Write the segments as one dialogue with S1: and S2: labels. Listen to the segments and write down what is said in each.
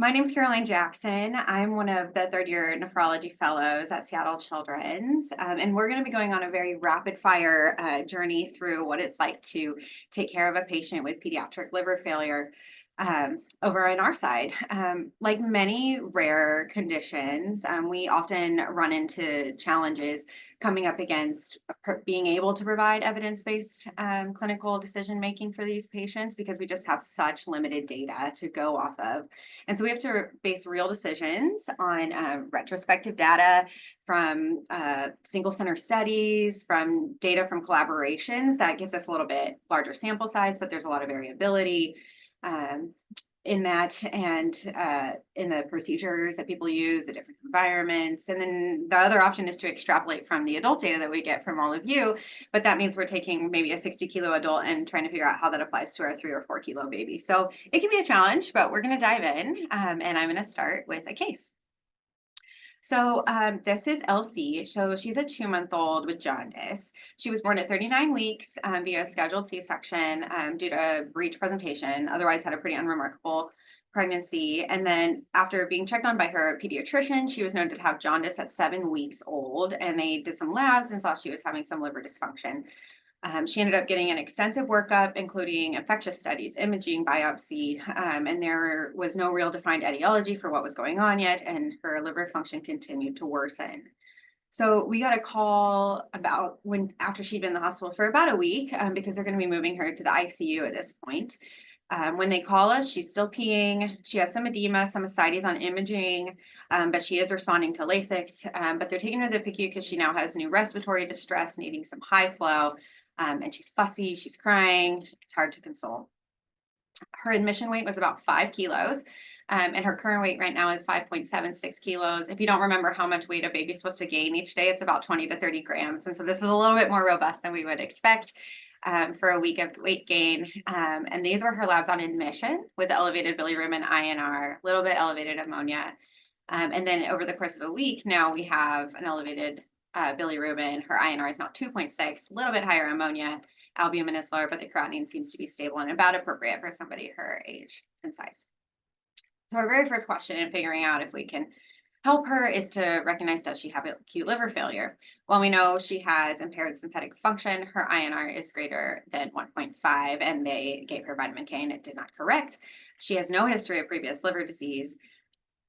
S1: My name's Caroline Jackson. I'm one of the third year nephrology fellows at Seattle Children's, and we're going to be going on a very rapid fire journey through what it's like to take care of a patient with pediatric liver failure over on our side. Like many rare conditions, we often run into challenges coming up against being able to provide evidence-based clinical decision making for these patients because we just have such limited data to go off of. And so we have to base real decisions on retrospective data from single center studies, from data from collaborations. That gives us a little bit larger sample size, but there's a lot of variability um, in that and in the procedures that people use, the different environments. And then the other option is to extrapolate from the adult data that we get from all of you. But that means we're taking maybe a 60-kilo adult and trying to figure out how that applies to our 3 or 4 kilo baby. So it can be a challenge, but we're going to dive in. And I'm going to start with a case. So this is Elsie. So she's a 2-month-old with jaundice. She was born at 39 weeks via scheduled C-section due to breech presentation. Otherwise, had a pretty unremarkable pregnancy. And then after being checked on by her pediatrician, she was noted to have jaundice at 7 weeks old. And they did some labs and saw she was having some liver dysfunction. She ended up getting an extensive workup, including infectious studies, imaging, biopsy, and there was no real defined etiology for what was going on yet, and her liver function continued to worsen. So we got a call about after she'd been in the hospital for about a week, because they're going to be moving her to the ICU at this point. When they call us, she's still peeing. She has some edema, some ascites on imaging, but she is responding to Lasix. But they're taking her to the PICU because she now has new respiratory distress, needing some high flow. And she's fussy, she's crying, it's hard to console. Her admission weight was about 5 kilos, and her current weight right now is 5.76 kilos. If you don't remember how much weight a baby's supposed to gain each day, it's about 20 to 30 grams. And so this is a little bit more robust than we would expect for a week of weight gain. And these were her labs on admission with elevated bilirubin, INR, a little bit elevated ammonia. And then over the course of a week, now we have an elevated bilirubin. Her INR is now 2.6, a little bit higher ammonia. Albumin is lower, but the creatinine seems to be stable and about appropriate for somebody her age and size. So our very first question in figuring out if we can help her is to recognize, does she have acute liver failure? Well, we know she has impaired synthetic function. Her INR is greater than 1.5, and they gave her vitamin K and it did not correct. She has no history of previous liver disease.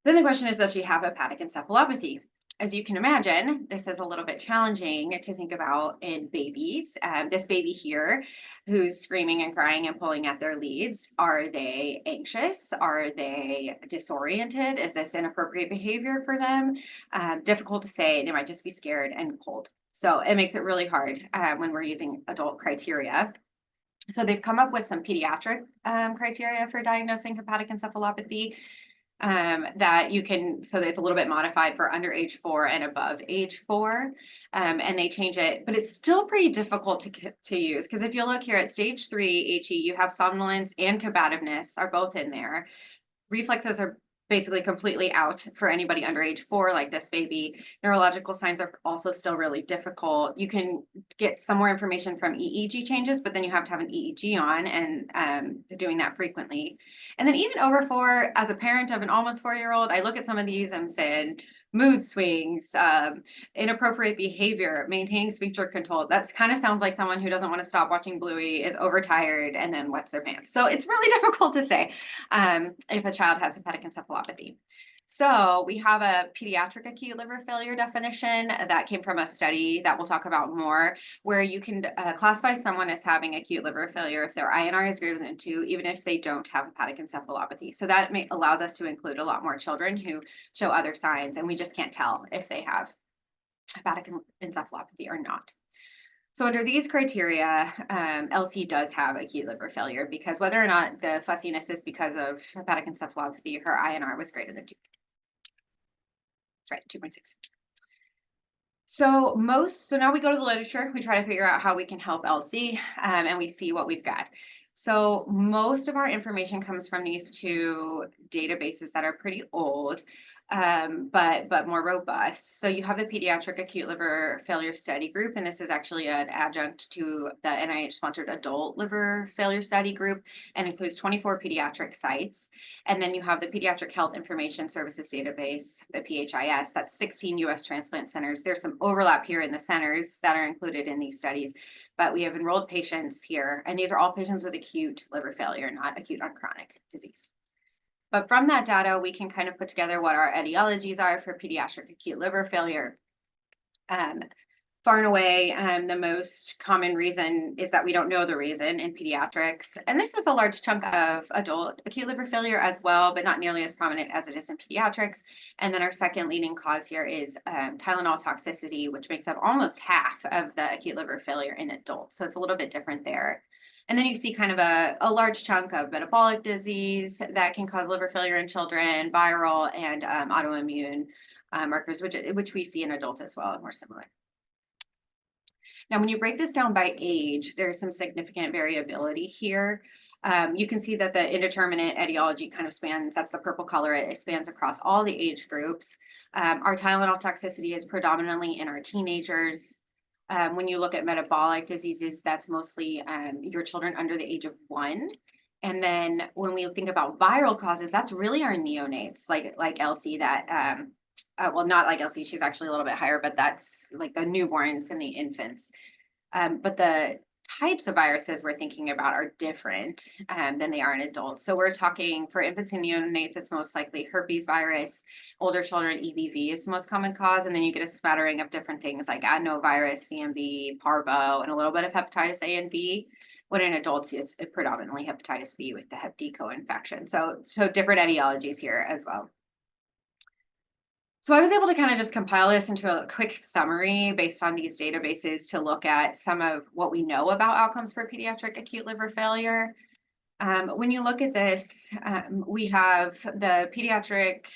S1: Then the question is, does she have hepatic encephalopathy? As you can imagine, this is a little bit challenging to think about in babies. This baby here who's screaming and crying and pulling at their leads, are they anxious? Are they disoriented? Is this inappropriate behavior for them? Difficult to say. They might just be scared and cold. So it makes it really hard when we're using adult criteria. So they've come up with some pediatric criteria for diagnosing hepatic encephalopathy. That you can, so that it's a little bit modified for under age 4 and above age 4. And they change it, but it's still pretty difficult to use because if you look here at stage 3 HE, you have somnolence and combativeness are both in there. Reflexes are basically completely out for anybody under age 4, like this baby. Neurological signs are also still really difficult. You can get some more information from EEG changes, but then you have to have an EEG on and doing that frequently. And then even over 4, as a parent of an almost 4-year-old, I look at some of these and said, mood swings, inappropriate behavior, maintaining speech or control. That kind of sounds like someone who doesn't want to stop watching Bluey, is overtired, and then wets their pants. So it's really difficult to say if a child has hepatic encephalopathy. So we have a pediatric acute liver failure definition that came from a study that we'll talk about more, where you can classify someone as having acute liver failure if their INR is greater than 2, even if they don't have hepatic encephalopathy. So that allows us to include a lot more children who show other signs, and we just can't tell if they have hepatic encephalopathy or not. So under these criteria, Elsie does have acute liver failure because whether or not the fussiness is because of hepatic encephalopathy, her INR was greater than 2. That's right, 2.6. So now we go to the literature, we try to figure out how we can help Elsie, and we see what we've got. So most of our information comes from these two databases that are pretty old, but more robust. So you have the Pediatric Acute Liver Failure Study Group, and this is actually an adjunct to the NIH-sponsored Adult Liver Failure Study Group, and includes 24 pediatric sites. And then you have the Pediatric Health Information Services Database, the PHIS. That's 16 U.S. transplant centers. There's some overlap here in the centers that are included in these studies, but we have enrolled patients here, and these are all patients with acute liver failure, not acute on chronic disease. But from that data, we can kind of put together what our etiologies are for pediatric acute liver failure. Far and away, the most common reason is that we don't know the reason in pediatrics. And this is a large chunk of adult acute liver failure as well, but not nearly as prominent as it is in pediatrics. And then our second leading cause here is Tylenol toxicity, which makes up almost half of the acute liver failure in adults. So it's a little bit different there. And then you see kind of a large chunk of metabolic disease that can cause liver failure in children, viral and autoimmune markers, which we see in adults as well, and more similar. Now, when you break this down by age, there's some significant variability here. You can see that the indeterminate etiology kind of spans, that's the purple color, it spans across all the age groups. Our Tylenol toxicity is predominantly in our teenagers. When you look at metabolic diseases, that's mostly your children under the age of 1. And then when we think about viral causes, that's really our neonates, like Elsie, that well, not like Elsie, she's actually a little bit higher, but that's like the newborns and the infants. But the types of viruses we're thinking about are different than they are in adults. So we're talking for infants and neonates, it's most likely herpes virus. Older children, EBV is the most common cause. And then you get a smattering of different things like adenovirus, CMV, parvo, and a little bit of hepatitis A and B. When in adults, it's predominantly hepatitis B with the hep D co-infection. So different etiologies here as well. So I was able to kind of just compile this into a quick summary based on these databases to look at some of what we know about outcomes for pediatric acute liver failure. When you look at this, we have the Pediatric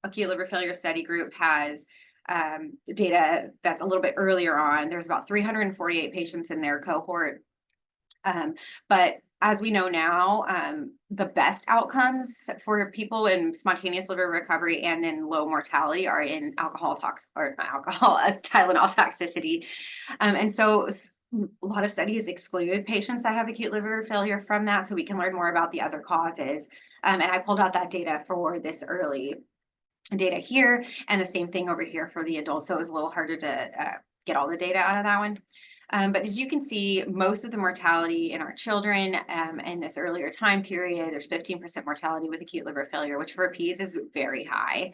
S1: Acute Liver Failure Study Group has data that's a little bit earlier on. There's about 348 patients in their cohort. But as we know now, the best outcomes for people in spontaneous liver recovery and in low mortality are in Tylenol toxicity. And so a lot of studies exclude patients that have acute liver failure from that, so we can learn more about the other causes. And I pulled out that data for this early data here, and the same thing over here for the adults. So it was a little harder to get all the data out of that one. But as you can see, most of the mortality in our children in this earlier time period, there's 15% mortality with acute liver failure, which for peds is very high.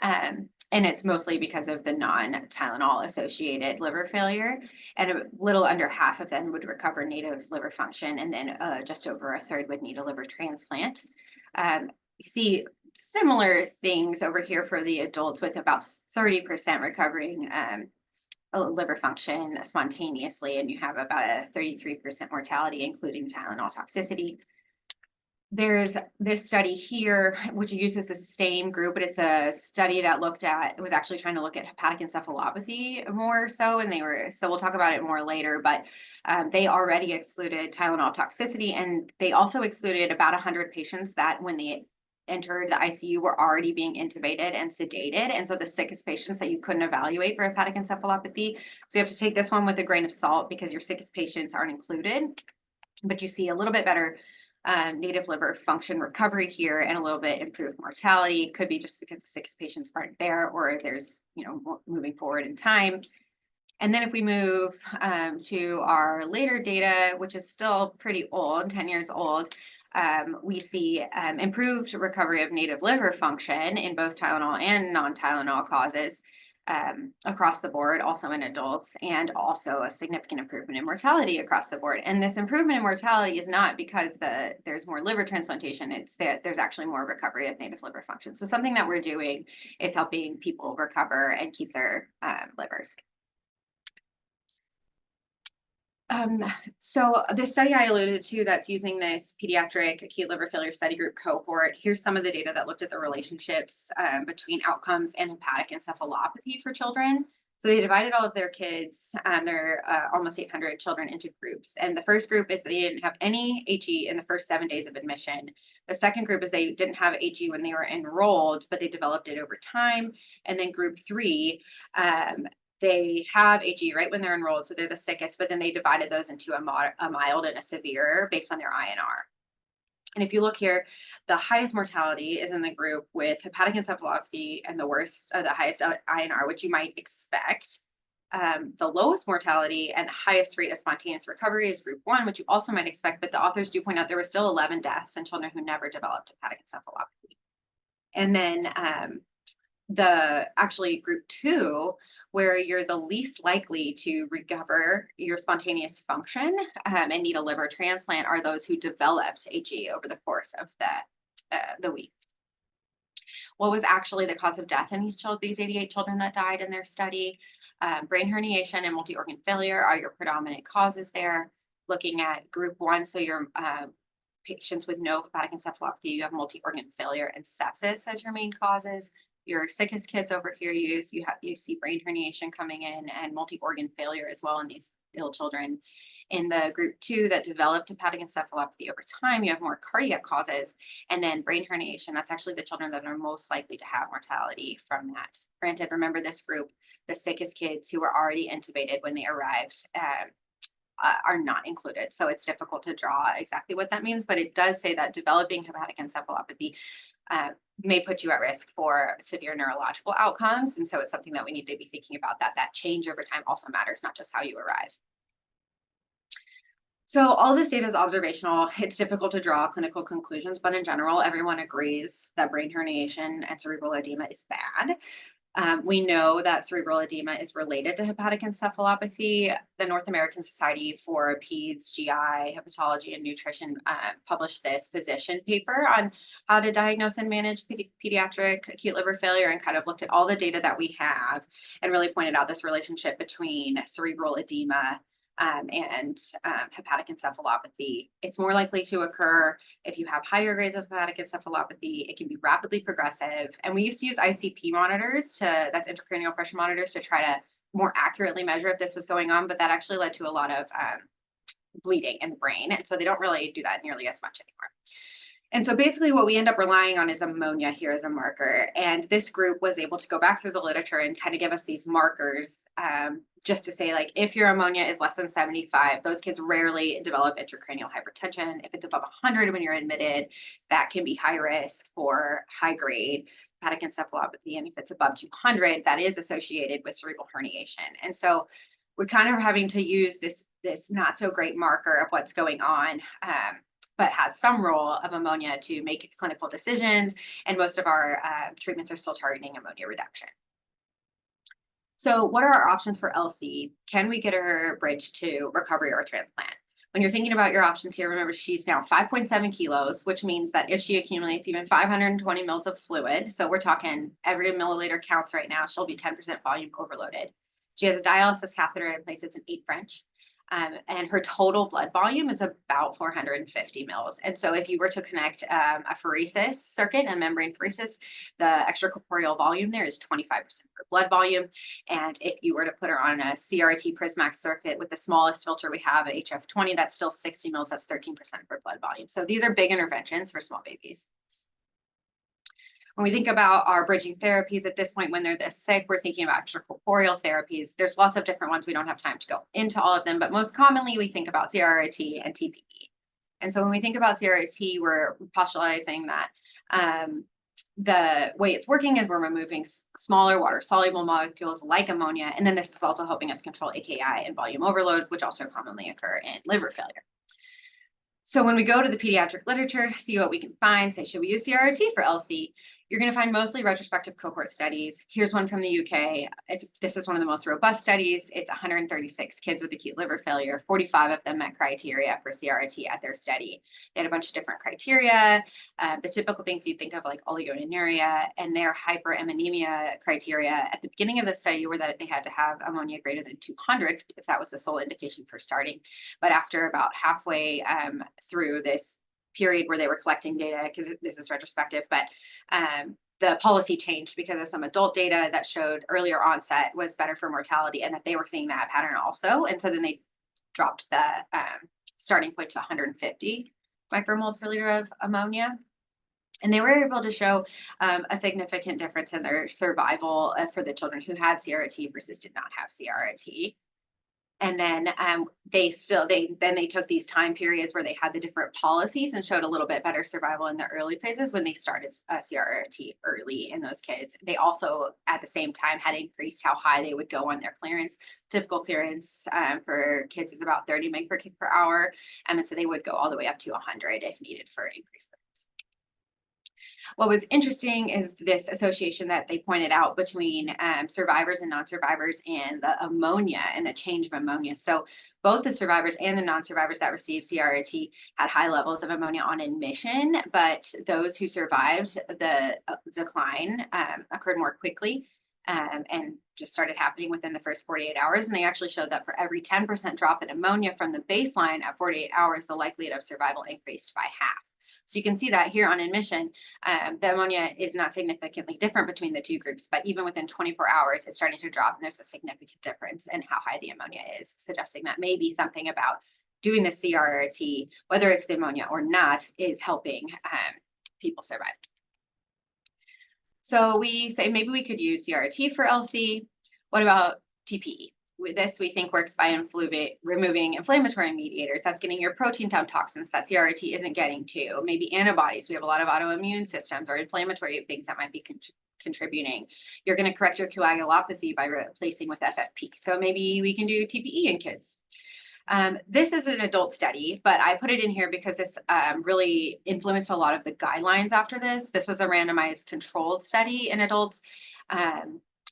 S1: And it's mostly because of the non-Tylenol associated liver failure. And a little under half of them would recover native liver function, and then just over a third would need a liver transplant. You see similar things over here for the adults, with about 30% recovering liver function spontaneously, and you have about a 33% mortality, including Tylenol toxicity. There's this study here, which uses the same group, but it's a study that it was actually trying to look at hepatic encephalopathy more so, so we'll talk about it more later, but they already excluded Tylenol toxicity, and they also excluded about 100 patients that when they entered the ICU were already being intubated and sedated. And so the sickest patients that you couldn't evaluate for hepatic encephalopathy. So you have to take this one with a grain of salt because your sickest patients aren't included, but you see a little bit better native liver function recovery here and a little bit improved mortality. Could be just because the sickest patients aren't there, or there's, moving forward in time. And then if we move to our later data, which is still pretty old, 10 years old, we see improved recovery of native liver function in both Tylenol and non-Tylenol causes across the board, also in adults, and also a significant improvement in mortality across the board. And this improvement in mortality is not because there's more liver transplantation, it's that there's actually more recovery of native liver function. So something that we're doing is helping people recover and keep their livers. So the study I alluded to that's using this pediatric acute liver failure study group cohort, here's some of the data that looked at the relationships between outcomes and hepatic encephalopathy for children. So they divided all of their kids, their almost 800 children, into groups. And the first group is they didn't have any HE in the first 7 days of admission. The second group is they didn't have HE when they were enrolled, but they developed it over time. And then group three, they have HE right when they're enrolled, so they're the sickest, but then they divided those into a mild and a severe based on their INR. And if you look here, the highest mortality is in the group with hepatic encephalopathy and the worst, the highest INR, which you might expect. The lowest mortality and highest rate of spontaneous recovery is group one, which you also might expect, but the authors do point out there were still 11 deaths in children who never developed hepatic encephalopathy. And then actually group two, where you're the least likely to recover your spontaneous function and need a liver transplant, are those who developed HE over the course of the week. What was actually the cause of death in these 88 children that died in their study? Brain herniation and multi-organ failure are your predominant causes there. Looking at group one, so your patients with no hepatic encephalopathy, you have multi-organ failure and sepsis as your main causes. Your sickest kids over here, you see brain herniation coming in and multi-organ failure as well in these ill children. In the group two that developed hepatic encephalopathy over time, you have more cardiac causes, and then brain herniation. That's actually the children that are most likely to have mortality from that. Granted, remember this group, the sickest kids who were already intubated when they arrived are not included. So it's difficult to draw exactly what that means, but it does say that developing hepatic encephalopathy may put you at risk for severe neurological outcomes. And so it's something that we need to be thinking about, that change over time also matters, not just how you arrive. So all this data is observational. It's difficult to draw clinical conclusions, but in general, everyone agrees that brain herniation and cerebral edema is bad. We know that cerebral edema is related to hepatic encephalopathy. The North American Society for Peds, GI, Hepatology, and Nutrition published this physician paper on how to diagnose and manage pediatric acute liver failure, and kind of looked at all the data that we have and really pointed out this relationship between cerebral edema and hepatic encephalopathy. It's more likely to occur if you have higher grades of hepatic encephalopathy. It can be rapidly progressive. And we used to use ICP monitors, that's intracranial pressure monitors, to try to more accurately measure if this was going on, but that actually led to a lot of bleeding in the brain. And so they don't really do that nearly as much anymore. And so basically what we end up relying on is ammonia here as a marker. And this group was able to go back through the literature and kind of give us these markers just to say, like, if your ammonia is less than 75, those kids rarely develop intracranial hypertension. If it's above 100 when you're admitted, that can be high risk for high grade hepatic encephalopathy. And if it's above 200, that is associated with cerebral herniation. And so we're kind of having to use this not so great marker of what's going on, but has some role of ammonia to make clinical decisions. And most of our treatments are still targeting ammonia reduction. So what are our options for LC? Can we get her bridged to recovery or transplant? When you're thinking about your options here, remember she's now 5.7 kilos, which means that if she accumulates even 520 mils of fluid, so we're talking every milliliter counts right now, she'll be 10% volume overloaded. She has a dialysis catheter in place. It's an 8 French. And her total blood volume is about 450 mils. And so if you were to connect a pheresis circuit, a membrane pheresis, the extracorporeal volume there is 25% for blood volume. And if you were to put her on a CRT Prismax circuit with the smallest filter we have, HF20, that's still 60 mils, that's 13% for blood volume. So these are big interventions for small babies. When we think about our bridging therapies at this point, when they're this sick, we're thinking about extracorporeal therapies. There's lots of different ones. We don't have time to go into all of them, but most commonly we think about CRRT and TPE. And so when we think about CRRT, we're postulating that the way it's working is we're removing smaller water-soluble molecules like ammonia, and then this is also helping us control AKI and volume overload, which also commonly occur in liver failure. So when we go to the pediatric literature, see what we can find, say, should we use CRRT for LC? You're going to find mostly retrospective cohort studies. Here's one from the UK. This is one of the most robust studies. It's 136 kids with acute liver failure. 45 of them met criteria for CRRT at their study. They had a bunch of different criteria. The typical things you think of, like oligonuria, and their hyperammonemia criteria at the beginning of the study were that they had to have ammonia greater than 200 if that was the sole indication for starting. But after about halfway through this period where they were collecting data, because this is retrospective, but the policy changed because of some adult data that showed earlier onset was better for mortality, and that they were seeing that pattern also. And so then they dropped the starting point to 150 micromoles per liter of ammonia. And they were able to show a significant difference in their survival for the children who had CRT versus did not have CRT. And then they took these time periods where they had the different policies and showed a little bit better survival in the early phases when they started CRT early in those kids. They also, at the same time, had increased how high they would go on their clearance. Typical clearance for kids is about 30 mg per kg per hour. And so they would go all the way up to 100 if needed for increased clearance. What was interesting is this association that they pointed out between survivors and non-survivors and the ammonia and the change of ammonia. So both the survivors and the non-survivors that received CRT had high levels of ammonia on admission, but those who survived the decline occurred more quickly and just started happening within the first 48 hours. And they actually showed that for every 10% drop in ammonia from the baseline at 48 hours, the likelihood of survival increased by half. So you can see that here on admission, the ammonia is not significantly different between the two groups, but even within 24 hours, it's starting to drop, and there's a significant difference in how high the ammonia is, suggesting that maybe something about doing the CRT, whether it's the ammonia or not, is helping people survive. So we say maybe we could use CRT for LC. What about TPE? With this, we think works by removing inflammatory mediators. That's getting your protein down toxins that CRT isn't getting to. Maybe antibodies. We have a lot of autoimmune systems or inflammatory things that might be contributing. You're going to correct your coagulopathy by replacing with FFP. So maybe we can do TPE in kids. This is an adult study, but I put it in here because this really influenced a lot of the guidelines after this. This was a randomized controlled study in adults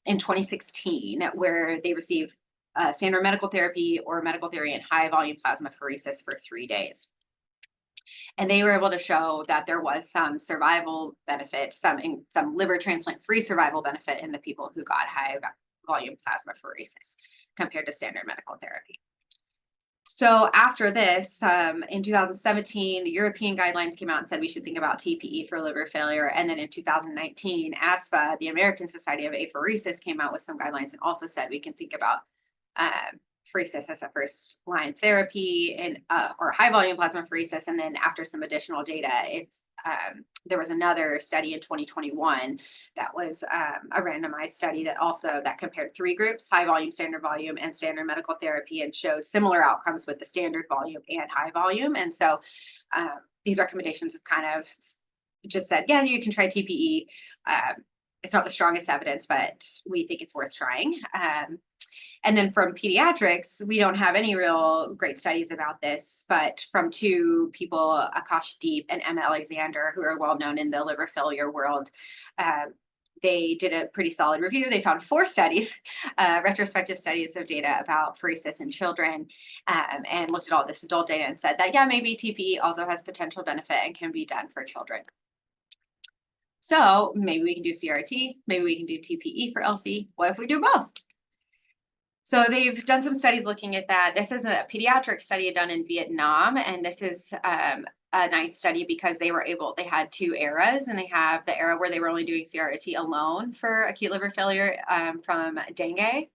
S1: in 2016, where they received standard medical therapy or medical therapy and high volume plasmapheresis for 3 days. And they were able to show that there was some survival benefit, some liver transplant-free survival benefit in the people who got high volume plasmapheresis compared to standard medical therapy. So after this, in 2017, the European guidelines came out and said we should think about TPE for liver failure. And then in 2019, ASFA, the American Society of Apheresis, came out with some guidelines and also said we can think about pheresis as a first line therapy and or high volume plasmapheresis. And then after some additional data, there was another study in 2021 that was a randomized study that compared 3 groups, high volume, standard volume, and standard medical therapy, and showed similar outcomes with the standard volume and high volume. And so these recommendations have kind of just said, yeah, you can try TPE. It's not the strongest evidence, but we think it's worth trying. And then from pediatrics, we don't have any real great studies about this, but from 2 people, Akash Deep and Emma Alexander, who are well known in the liver failure world, they did a pretty solid review. They found 4 studies, retrospective studies of data about pheresis in children, and looked at all this adult data and said that, yeah, maybe TPE also has potential benefit and can be done for children. So maybe we can do CRT, maybe we can do TPE for LC. What if we do both? So they've done some studies looking at that. This is a pediatric study done in Vietnam, and this is a nice study because they had 2 eras, and they have the era where they were only doing CRT alone for acute liver failure from dengue.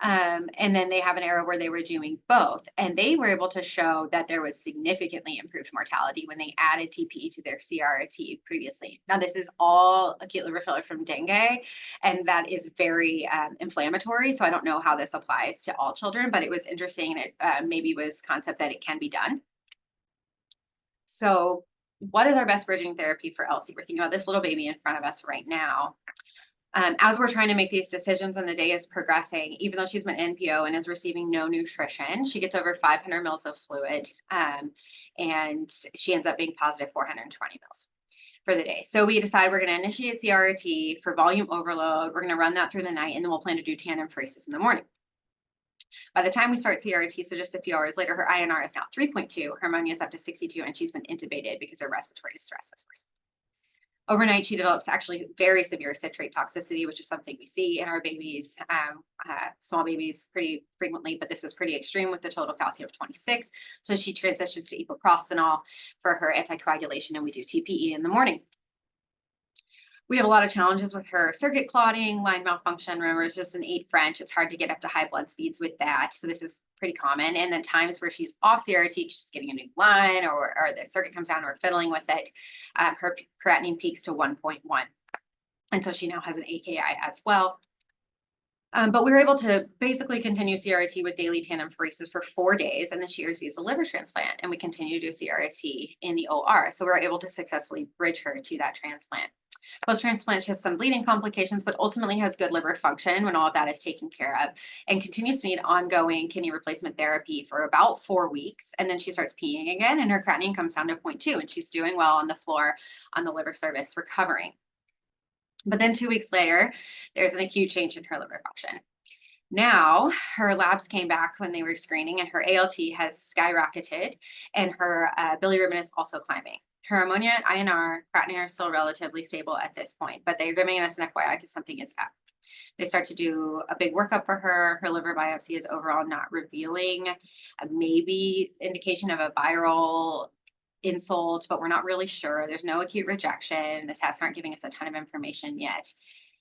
S1: And then they have an era where they were doing both, and they were able to show that there was significantly improved mortality when they added TPE to their CRT previously. Now, this is all acute liver failure from dengue, and that is very inflammatory. So I don't know how this applies to all children, but it was interesting, and it maybe was concept that it can be done. So what is our best bridging therapy for Elsie? We're thinking about this little baby in front of us right now. As we're trying to make these decisions and the day is progressing, even though she's been NPO and is receiving no nutrition, she gets over 500 mils of fluid, and she ends up being positive 420 mils for the day. So we decide we're going to initiate CRT for volume overload. We're going to run that through the night, and then we'll plan to do tandem pheresis in the morning. By the time we start CRT, so just a few hours later, her INR is now 3.2, her ammonia is up to 62, and she's been intubated because her respiratory distress has worsened. Overnight, she develops actually very severe citrate toxicity, which is something we see in our babies, small babies pretty frequently, but this was pretty extreme with the total calcium of 26. So she transitions to epoprostenol for her anticoagulation, and we do TPE in the morning. We have a lot of challenges with her circuit clotting, line malfunction. Remember, it's just an 8 French. It's hard to get up to high blood speeds with that. So this is pretty common. And then times where she's off CRT, she's getting a new line, or the circuit comes down, and we're fiddling with it. Her creatinine peaks to 1.1. And so she now has an AKI as well. But we were able to basically continue CRT with daily tandem pheresis for 4 days, and then she receives a liver transplant, and we continue to do CRT in the OR. So we were able to successfully bridge her to that transplant. Post-transplant, she has some bleeding complications, but ultimately has good liver function when all of that is taken care of, and continues to need ongoing kidney replacement therapy for about 4 weeks. And then she starts peeing again, and her creatinine comes down to 0.2, and she's doing well on the floor on the liver service, recovering. But then 2 weeks later, there's an acute change in her liver function. Now, her labs came back when they were screening, and her ALT has skyrocketed, and her bilirubin is also climbing. Her ammonia, INR, creatinine are still relatively stable at this point, but they're giving us an FYI because something is up. They start to do a big workup for her. Her liver biopsy is overall not revealing a maybe indication of a viral insult, but we're not really sure. There's no acute rejection. The tests aren't giving us a ton of information yet.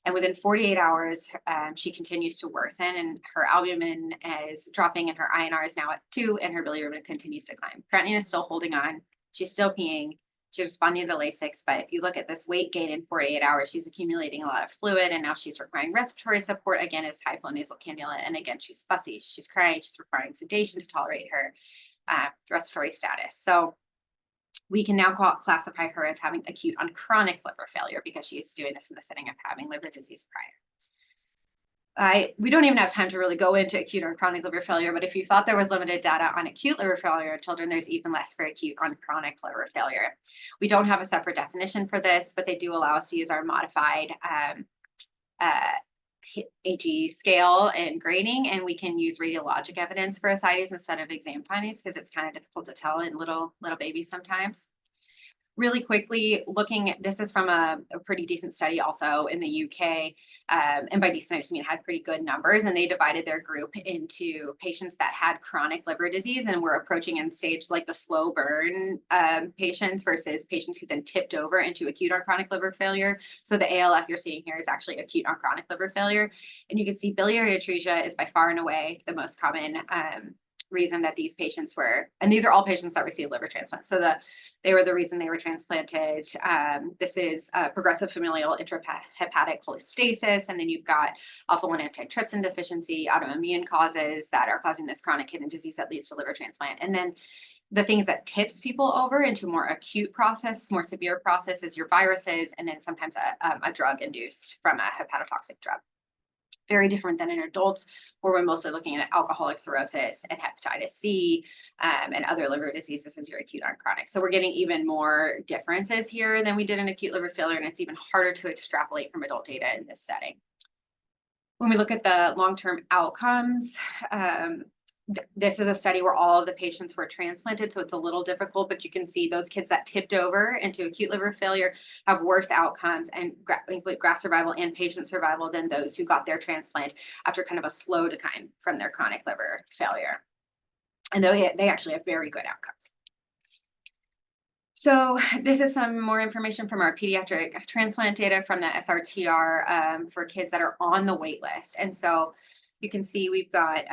S1: And within 48 hours, she continues to worsen, and her albumin is dropping, and her INR is now at 2, and her bilirubin continues to climb. Creatinine is still holding on. She's still peeing. She's responding to Lasix, but if you look at this weight gain in 48 hours, she's accumulating a lot of fluid, and now she's requiring respiratory support. Again, is high flow nasal cannula, and again, she's fussy. She's crying. She's requiring sedation to tolerate her respiratory status. So we can now classify her as having acute on chronic liver failure because she's doing this in the setting of having liver disease prior. We don't even have time to really go into acute or chronic liver failure, but if you thought there was limited data on acute liver failure in children, there's even less for acute on chronic liver failure. We don't have a separate definition for this, but they do allow us to use our modified HE scale and grading, and we can use radiologic evidence for ascites instead of exam findings because it's kind of difficult to tell in little babies sometimes. Really quickly, this is from a pretty decent study also in the UK, and by decent I just mean it had pretty good numbers, and they divided their group into patients that had chronic liver disease and were approaching end stage, like the slow burn patients, versus patients who then tipped over into acute on chronic liver failure. So the ALF you're seeing here is actually acute on chronic liver failure, and you can see biliary atresia is by far and away the most common reason that these patients were, and these are all patients that received liver transplant. So they were the reason they were transplanted. This is progressive familial intrahepatic cholestasis, and then you've got alpha-1 antitrypsin deficiency, autoimmune causes that are causing this chronic kidney disease that leads to liver transplant. And then the things that tips people over into more acute process, more severe process, is your viruses, and then sometimes a drug induced from a hepatotoxic drug. Very different than in adults, where we're mostly looking at alcoholic cirrhosis and hepatitis C and other liver diseases as your acute on chronic. So we're getting even more differences here than we did in acute liver failure, and it's even harder to extrapolate from adult data in this setting. When we look at the long-term outcomes, this is a study where all of the patients were transplanted, so it's a little difficult, but you can see those kids that tipped over into acute liver failure have worse outcomes and include graft survival and patient survival than those who got their transplant after kind of a slow decline from their chronic liver failure. And they actually have very good outcomes. So this is some more information from our pediatric transplant data from the SRTR for kids that are on the wait list. And so you can see we've got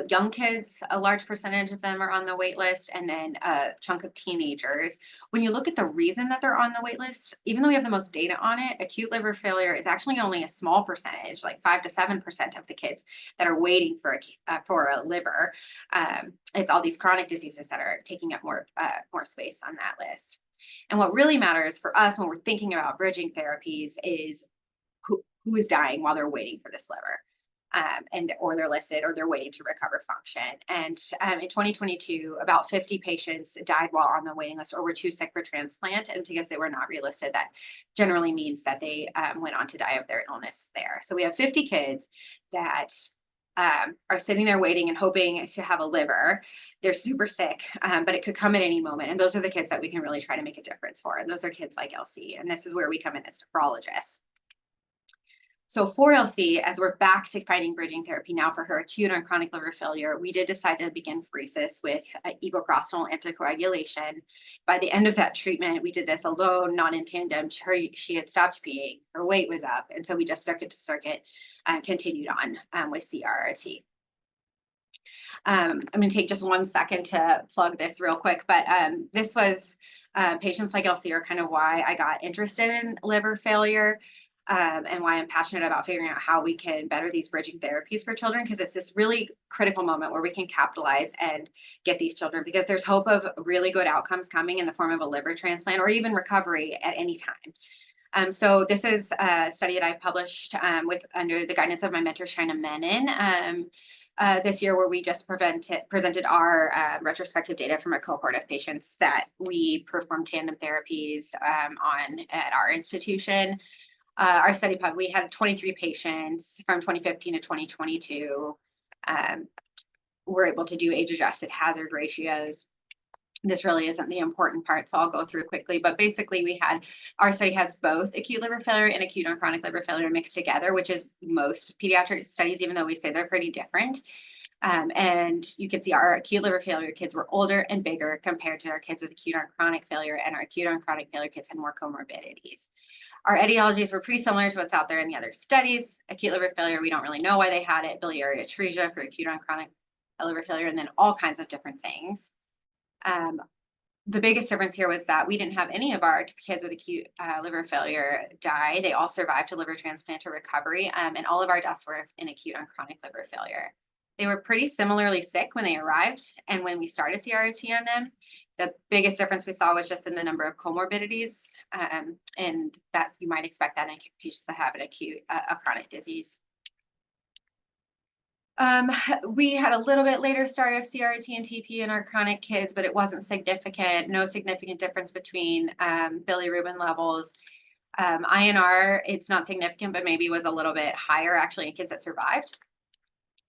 S1: young kids, a large percentage of them are on the wait list, and then a chunk of teenagers. When you look at the reason that they're on the wait list, even though we have the most data on it, acute liver failure is actually only a small percentage, like 5 to 7% of the kids that are waiting for a liver. It's all these chronic diseases that are taking up more space on that list. And what really matters for us when we're thinking about bridging therapies is who is dying while they're waiting for this liver. Or they're listed or they're waiting to recover function. And in 2022, about 50 patients died while on the waiting list or were too sick for transplant. And because they were not relisted, that generally means that they went on to die of their illness there. So we have 50 kids that are sitting there waiting and hoping to have a liver. They're super sick, but it could come at any moment. And those are the kids that we can really try to make a difference for. And those are kids like LC. And this is where we come in as nephrologists. So for LC, as we're back to finding bridging therapy now for her acute and chronic liver failure, we did decide to begin pheresis with epoprostenol anticoagulation. By the end of that treatment, we did this alone, not in tandem. She had stopped peeing, her weight was up, and so we just circuit to circuit continued on with CRRT. I'm going to take just 1 second to plug this real quick, but this was patients like LC are kind of why I got interested in liver failure. And why I'm passionate about figuring out how we can better these bridging therapies for children, because it's this really critical moment where we can capitalize and get these children, because there's hope of really good outcomes coming in the form of a liver transplant or even recovery at any time. So this is a study that I published under the guidance of my mentor, China Menon, this year, where we just presented our retrospective data from a cohort of patients that we performed tandem therapies on at our institution. Our study we had 23 patients from 2015 to 2022. We're able to do age-adjusted hazard ratios. This really isn't the important part, so I'll go through quickly. But basically, our study has both acute liver failure and acute and chronic liver failure mixed together, which is most pediatric studies, even though we say they're pretty different. And you can see our acute liver failure kids were older and bigger compared to our kids with acute and chronic failure, and our acute and chronic failure kids had more comorbidities. Our etiologies were pretty similar to what's out there in the other studies. Acute liver failure, we don't really know why they had it. Biliary atresia for acute and chronic liver failure, and then all kinds of different things. The biggest difference here was that we didn't have any of our kids with acute liver failure die. They all survived to liver transplant or recovery, and all of our deaths were in acute and chronic liver failure. They were pretty similarly sick when they arrived, and when we started CRT on them, the biggest difference we saw was just in the number of comorbidities, and that's, you might expect that in patients that have an acute, a chronic disease. We had a little bit later start of CRT and TP in our chronic kids, but it wasn't significant. No significant difference between bilirubin levels. INR, it's not significant, but maybe was a little bit higher actually in kids that survived.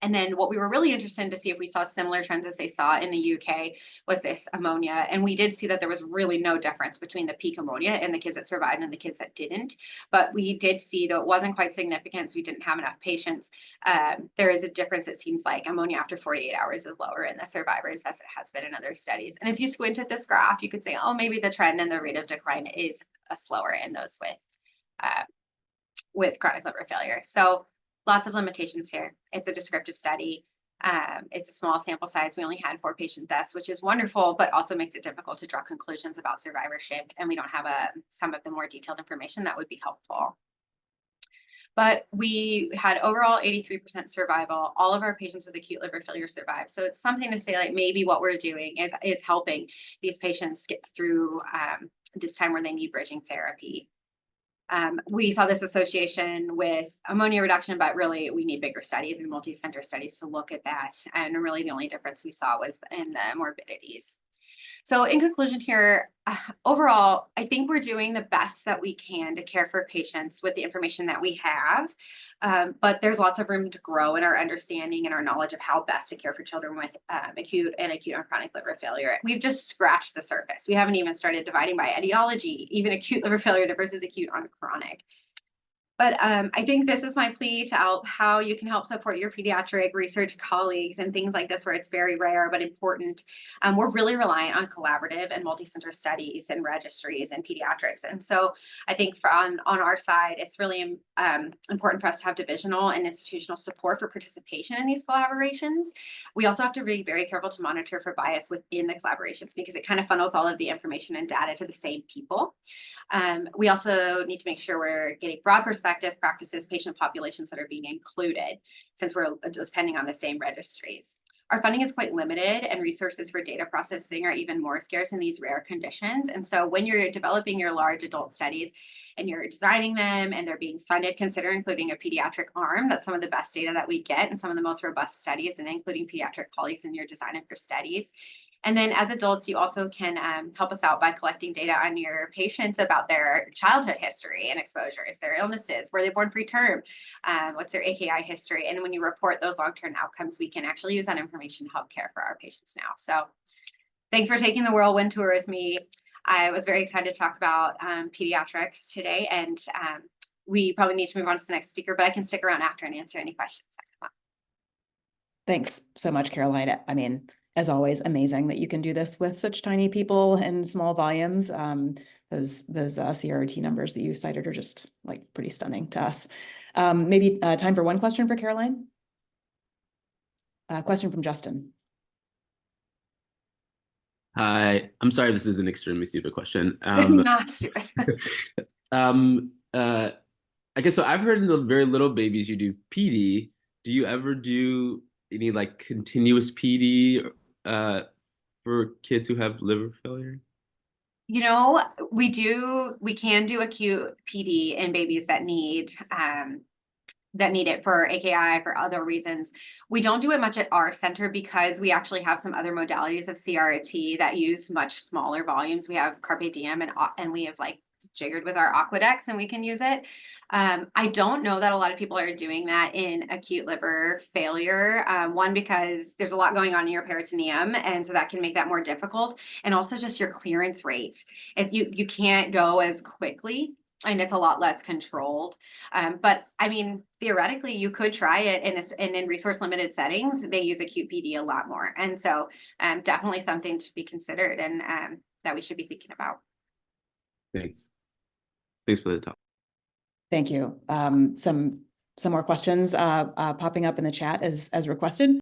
S1: And then what we were really interested in to see if we saw similar trends as they saw in the UK was this ammonia. And we did see that there was really no difference between the peak ammonia and the kids that survived and the kids that didn't. But we did see, though it wasn't quite significant, so we didn't have enough patients, there is a difference. It seems like ammonia after 48 hours is lower in the survivors as it has been in other studies. And if you squint at this graph, you could say, oh, maybe the trend and the rate of decline is slower in those with chronic liver failure. So lots of limitations here. It's a descriptive study. It's a small sample size. We only had 4 patient deaths, which is wonderful, but also makes it difficult to draw conclusions about survivorship. And we don't have some of the more detailed information that would be helpful. But we had overall 83% survival. All of our patients with acute liver failure survived. So it's something to say, like, maybe what we're doing is helping these patients get through this time where they need bridging therapy. We saw this association with ammonia reduction, but really we need bigger studies and multi-center studies to look at that. And really the only difference we saw was in the morbidities. So in conclusion here, overall, I think we're doing the best that we can to care for patients with the information that we have, but there's lots of room to grow in our understanding and our knowledge of how best to care for children with acute and chronic liver failure. We've just scratched the surface. We haven't even started dividing by etiology, even acute liver failure versus acute on chronic. But I think this is my plea to help how you can help support your pediatric research colleagues and things like this where it's very rare but important. We're really reliant on collaborative and multi-center studies and registries in pediatrics. And so I think on our side, it's really important for us to have divisional and institutional support for participation in these collaborations. We also have to be very careful to monitor for bias within the collaborations because it kind of funnels all of the information and data to the same people. We also need to make sure we're getting broad perspective practices, patient populations that are being included, since we're depending on the same registries. Our funding is quite limited and resources for data processing are even more scarce in these rare conditions. And so when you're developing your large adult studies and you're designing them and they're being funded, consider including a pediatric arm. That's some of the best data that we get and some of the most robust studies, and including pediatric colleagues in your design of your studies. And then as adults, you also can help us out by collecting data on your patients about their childhood history and exposures, their illnesses, were they born preterm, what's their AKI history. And when you report those long-term outcomes, we can actually use that information to help care for our patients now. So thanks for taking the whirlwind tour with me. I was very excited to talk about pediatrics today, and we probably need to move on to the next speaker, but I can stick around after and answer any questions that come up.
S2: Thanks so much, Caroline. I mean, as always, amazing that you can do this with such tiny people and small volumes. Those CRT numbers that you cited are just like pretty stunning to us. Maybe time for one question for Caroline. Question from Justin.
S3: Hi, I'm sorry, this is an extremely stupid question.
S1: Not stupid.
S3: I guess so. I've heard in the very little babies you do PD. Do you ever do any like continuous PD for kids who have liver failure?
S1: You know, we can do acute PD in babies that need it for AKI, for other reasons. We don't do it much at our center because we actually have some other modalities of CRT that use much smaller volumes. We have Carpe Diem and we have like jiggered with our Aquadex and we can use it. I don't know that a lot of people are doing that in acute liver failure. One, because there's a lot going on in your peritoneum, and so that can make that more difficult. And also just your clearance rate. If you can't go as quickly, and it's a lot less controlled. But I mean, theoretically, you could try it in resource limited settings. They use acute PD a lot more. And so definitely something to be considered and that we should be thinking about.
S3: Thanks. Thanks for the talk.
S2: Thank you. Some more questions popping up in the chat as requested.